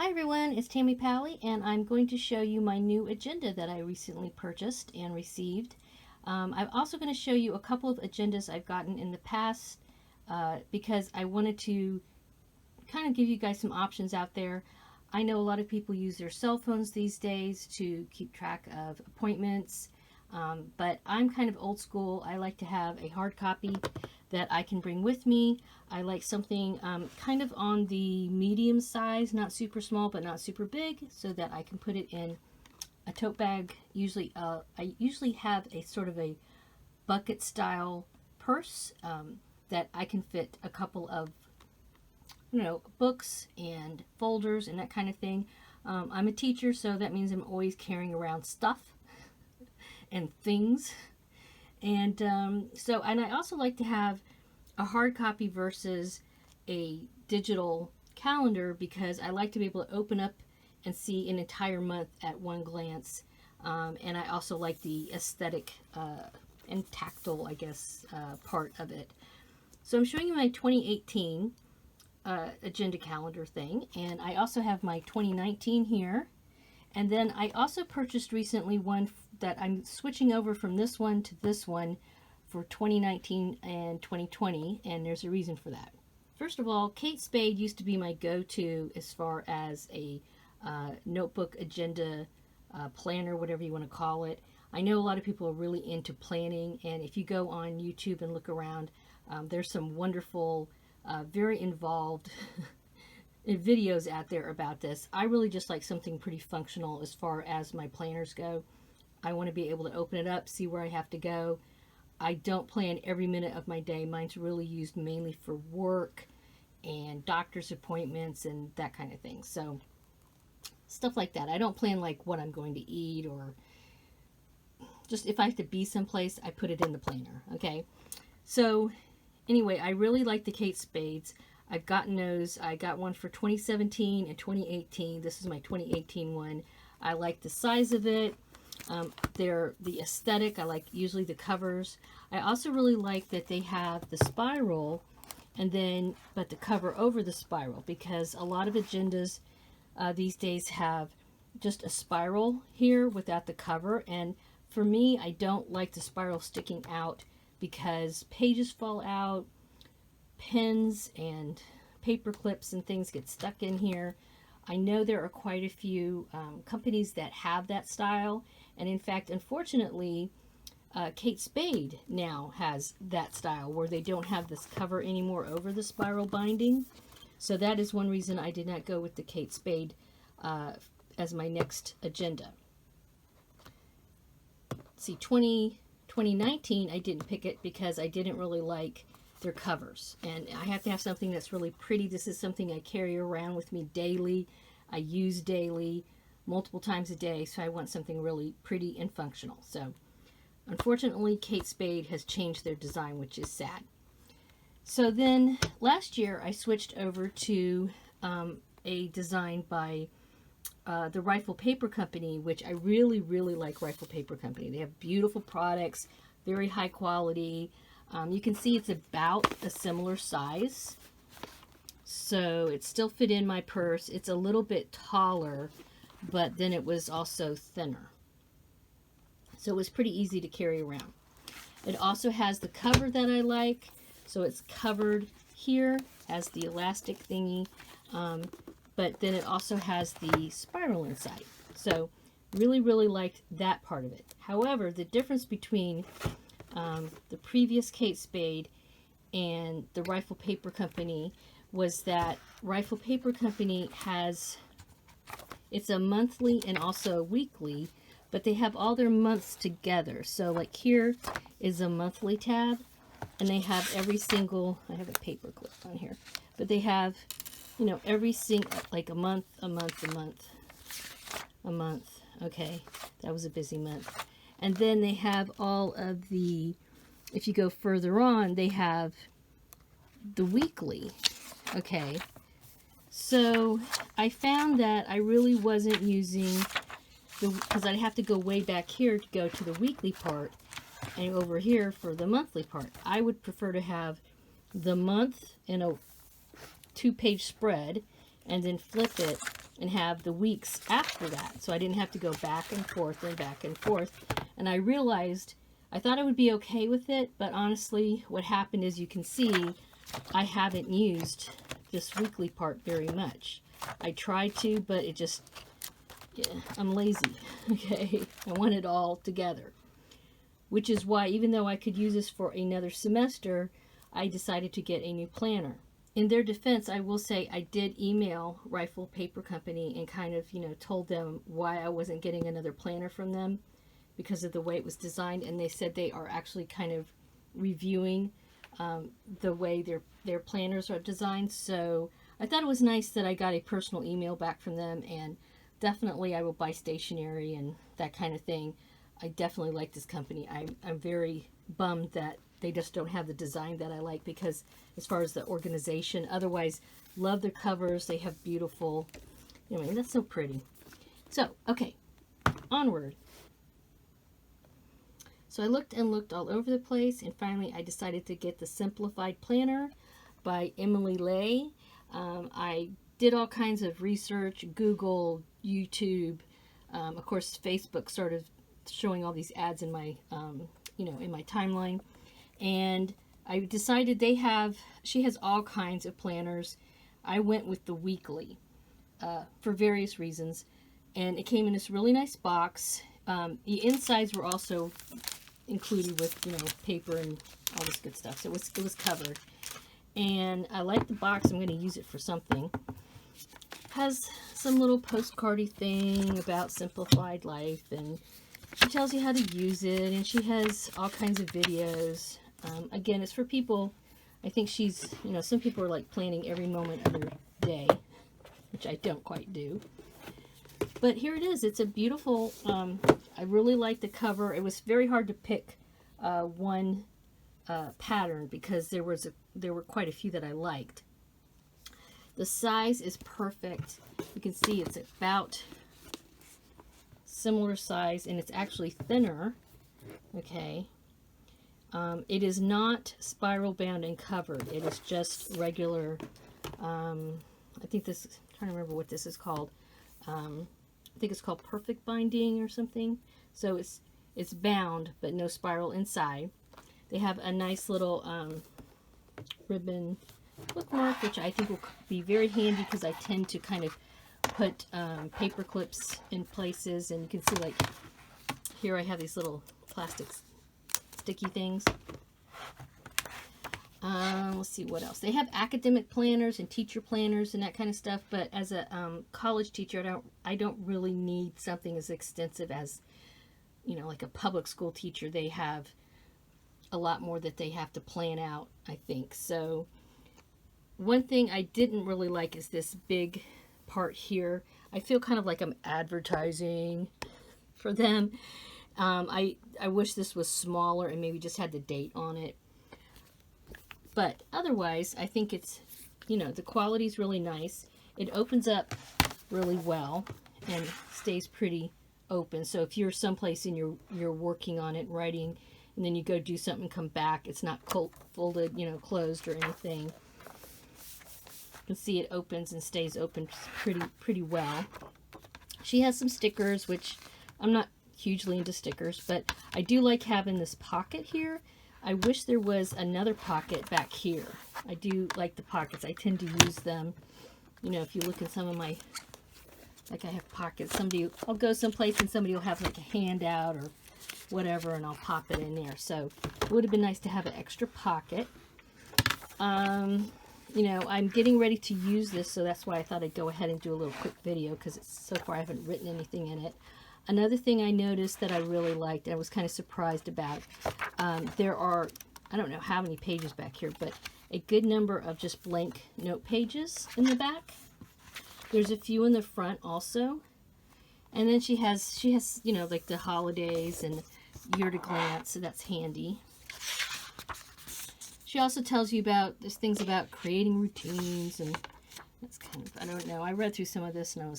Hi everyone, it's Tammy Pally, and I'm going to show you my new agenda that I recently purchased and received. I'm also going to show you a couple of agendas I've gotten in the past because I wanted to kind of give you guys some options out there. I know a lot of people use their cell phones these days to keep track of appointments, but I'm kind of old school. I like to have a hard copy that I can bring with me. I like something kind of on the medium size, not super small but not super big, so that I can put it in a tote bag. Usually I usually have a sort of a bucket style purse that I can fit a couple of books and folders and that kind of thing. I'm a teacher, so that means I'm always carrying around stuff and things. And and I also like to have a hard copy versus a digital calendar because I like to be able to open up and see an entire month at one glance. And I also like the aesthetic and tactile, I guess, part of it. So I'm showing you my 2018 agenda calendar thing, and I also have my 2019 here. And then I also purchased recently one that I'm switching over from this one to this one for 2019 and 2020, and there's a reason for that. First of all, Kate Spade used to be my go-to as far as a notebook agenda planner, whatever you want to call it. I know a lot of people are really into planning, and if you go on YouTube and look around, there's some wonderful, very involved videos out there about this. I really just like something pretty functional as far as my planners go. I want to be able to open it up, see where I have to go. I don't plan every minute of my day. Mine's really used mainly for work and doctor's appointments and that kind of thing. So stuff like that. I don't plan like what I'm going to eat, or just if I have to be someplace, I put it in the planner. Okay. So anyway, I really like the Kate Spades. I've gotten those. I got one for 2017 and 2018. This is my 2018 one. I like the size of it. They're the aesthetic. I like usually the covers. I also really like that they have the spiral but the cover over the spiral, because a lot of agendas these days have just a spiral here without the cover. And for me, I don't like the spiral sticking out because pages fall out, pens and paper clips and things get stuck in here. I know there are quite a few companies that have that style, and in fact, unfortunately, Kate Spade now has that style where they don't have this cover anymore over the spiral binding. So that is one reason I did not go with the Kate Spade as my next agenda. See, 2019, I didn't pick it because I didn't really like their covers, and I have to have something that's really pretty. This is something I carry around with me daily. I use daily, multiple times a day, so I want something really pretty and functional. So unfortunately, Kate Spade has changed their design, which is sad. So then last year I switched over to a design by the Rifle Paper Company, which I really like. Rifle Paper Company, they have beautiful products, very high quality. You can see it's about a similar size, so it still fit in my purse. It's a little bit taller, but then it was also thinner, so it was pretty easy to carry around. It also has the cover that I like, so it's covered here, has the elastic thingy, but then it also has the spiral inside. So really like that part of it. However, the difference between the previous Kate Spade and the Rifle Paper Company was that Rifle Paper Company it's a monthly and also a weekly, but they have all their months together. So like here is a monthly tab, and they have every single, I have a paper clip on here, but they have, every single, like a month. Okay, that was a busy month. And then they have all of the, if you go further on, they have the weekly. Okay, so I found that I really wasn't using because I'd have to go way back here to go to the weekly part, and over here for the monthly part. I would prefer to have the month in a 2-page spread, and then flip it and have the weeks after that. So I didn't have to go back and forth and back and forth. And I realized, I thought I would be okay with it, but honestly, what happened is, you can see, I haven't used this weekly part very much. I tried to, but it just, yeah, I'm lazy, okay? I want it all together. Which is why, even though I could use this for another semester, I decided to get a new planner. In their defense, I will say I did email Rifle Paper Company and kind of, told them why I wasn't getting another planner from them because of the way it was designed. And they said they are actually kind of reviewing the way their planners are designed. So I thought it was nice that I got a personal email back from them, and definitely I will buy stationery and that kind of thing. I definitely like this company. I'm very bummed that they just don't have the design that I like, because as far as the organization, otherwise, love their covers. They have beautiful, that's so pretty. So, okay, onward. So I looked and looked all over the place, and finally I decided to get the Simplified Planner by Emily Ley. I did all kinds of research, Google, YouTube, of course Facebook started showing all these ads in my, in my timeline. And I decided she has all kinds of planners. I went with the weekly for various reasons. And it came in this really nice box. The insides were also included with, paper and all this good stuff. So it was covered. And I like the box. I'm going to use it for something. Has some little postcardy thing about simplified life, and she tells you how to use it, and she has all kinds of videos. Again, it's for people, I think she's, some people are like planning every moment of their day, which I don't quite do. But here it is. It's a beautiful, I really like the cover. It was very hard to pick one pattern because there were quite a few that I liked. The size is perfect. You can see it's about similar size, and it's actually thinner. Okay. It is not spiral bound and covered. It is just regular. I think this, I'm trying to remember what this is called. I think it's called perfect binding or something. So it's bound, but no spiral inside. They have a nice little ribbon bookmark, which I think will be very handy because I tend to kind of put paper clips in places, and you can see, like, here I have these little plastic sticky things. Let's see what else. They have academic planners and teacher planners and that kind of stuff, but as a college teacher, I don't really need something as extensive as, like a public school teacher. They have a lot more that they have to plan out, I think. So one thing I didn't really like is this big part here. I feel kind of like I'm advertising for them. I wish this was smaller and maybe just had the date on it. But otherwise, I think it's, the quality is really nice. It opens up really well and stays pretty open. So if you're someplace and you're working on it, writing, and then you go do something, come back, it's not folded, closed or anything. You can see it opens and stays open pretty well. She has some stickers, which I'm not hugely into stickers, but I do like having this pocket here. I wish there was another pocket back here. I do like the pockets. I tend to use them. If you look in some of my, like, I have pockets. I'll go someplace and somebody will have like a handout or whatever, and I'll pop it in there. So it would have been nice to have an extra pocket. I'm getting ready to use this, so that's why I thought I'd go ahead and do a little quick video, because so far I haven't written anything in it. Another thing I noticed that I really liked, and I was kind of surprised about, there are, I don't know how many pages back here, but a good number of just blank note pages in the back. There's a few in the front also. And then she has like the holidays and year to glance, so that's handy. She also tells you there's things about creating routines, and that's kind of, I don't know. I read through some of this and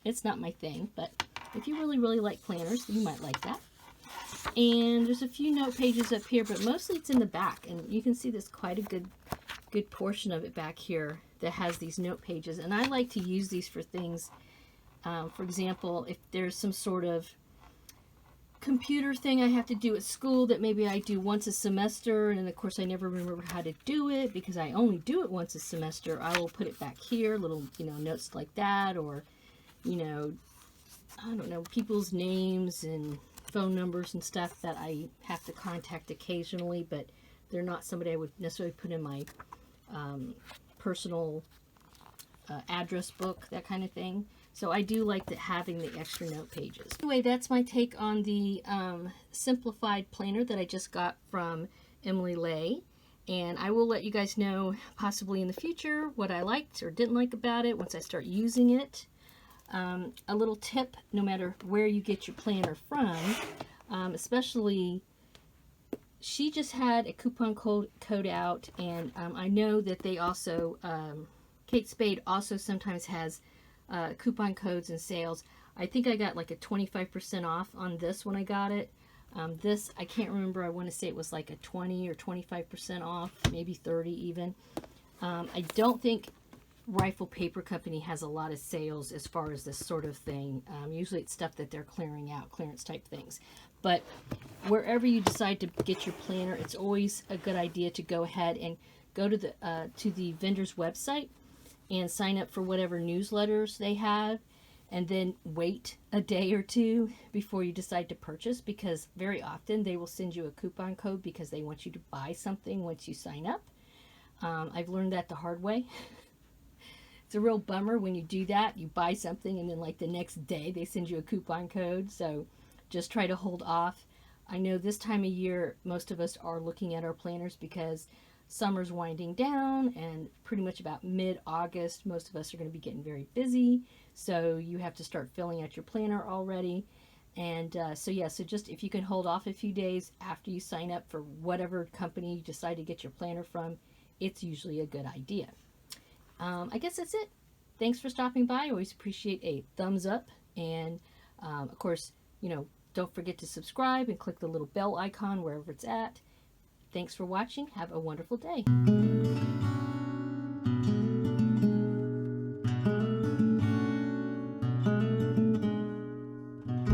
it's not my thing, but if you really, really like planners, you might like that. And there's a few note pages up here, but mostly it's in the back, and you can see there's quite a good good portion of it back here that has these note pages. And I like to use these for things, for example, if there's some sort of computer thing I have to do at school that maybe I do once a semester, and of course I never remember how to do it because I only do it once a semester, I will put it back here, little, notes like that, or, I don't know, people's names and phone numbers and stuff that I have to contact occasionally, but they're not somebody I would necessarily put in my personal address book, that kind of thing. So I do like having the extra note pages. Anyway, that's my take on the Simplified planner that I just got from Emily Ley. And I will let you guys know possibly in the future what I liked or didn't like about it once I start using it. A little tip, no matter where you get your planner from, especially, she just had a coupon code out, and I know that they also, Kate Spade also sometimes has coupon codes and sales. I think I got like a 25% off on this when I got it. This, I can't remember, I want to say it was like a 20 or 25% off, maybe 30 even. I don't think Rifle Paper Company has a lot of sales as far as this sort of thing. Usually it's stuff that they're clearing out, clearance type things. But wherever you decide to get your planner, it's always a good idea to go ahead and go to the vendor's website and sign up for whatever newsletters they have, and then wait a day or two before you decide to purchase, because very often they will send you a coupon code because they want you to buy something once you sign up. I've learned that the hard way. It's a real bummer when you do that. You buy something and then like the next day they send you a coupon code. So just try to hold off. I know this time of year most of us are looking at our planners because summer's winding down, and pretty much about mid-August most of us are going to be getting very busy. So you have to start filling out your planner already. And so just if you can hold off a few days after you sign up for whatever company you decide to get your planner from, it's usually a good idea. I guess that's it. Thanks for stopping by. I always appreciate a thumbs up. And of course, don't forget to subscribe and click the little bell icon wherever it's at. Thanks for watching. Have a wonderful day.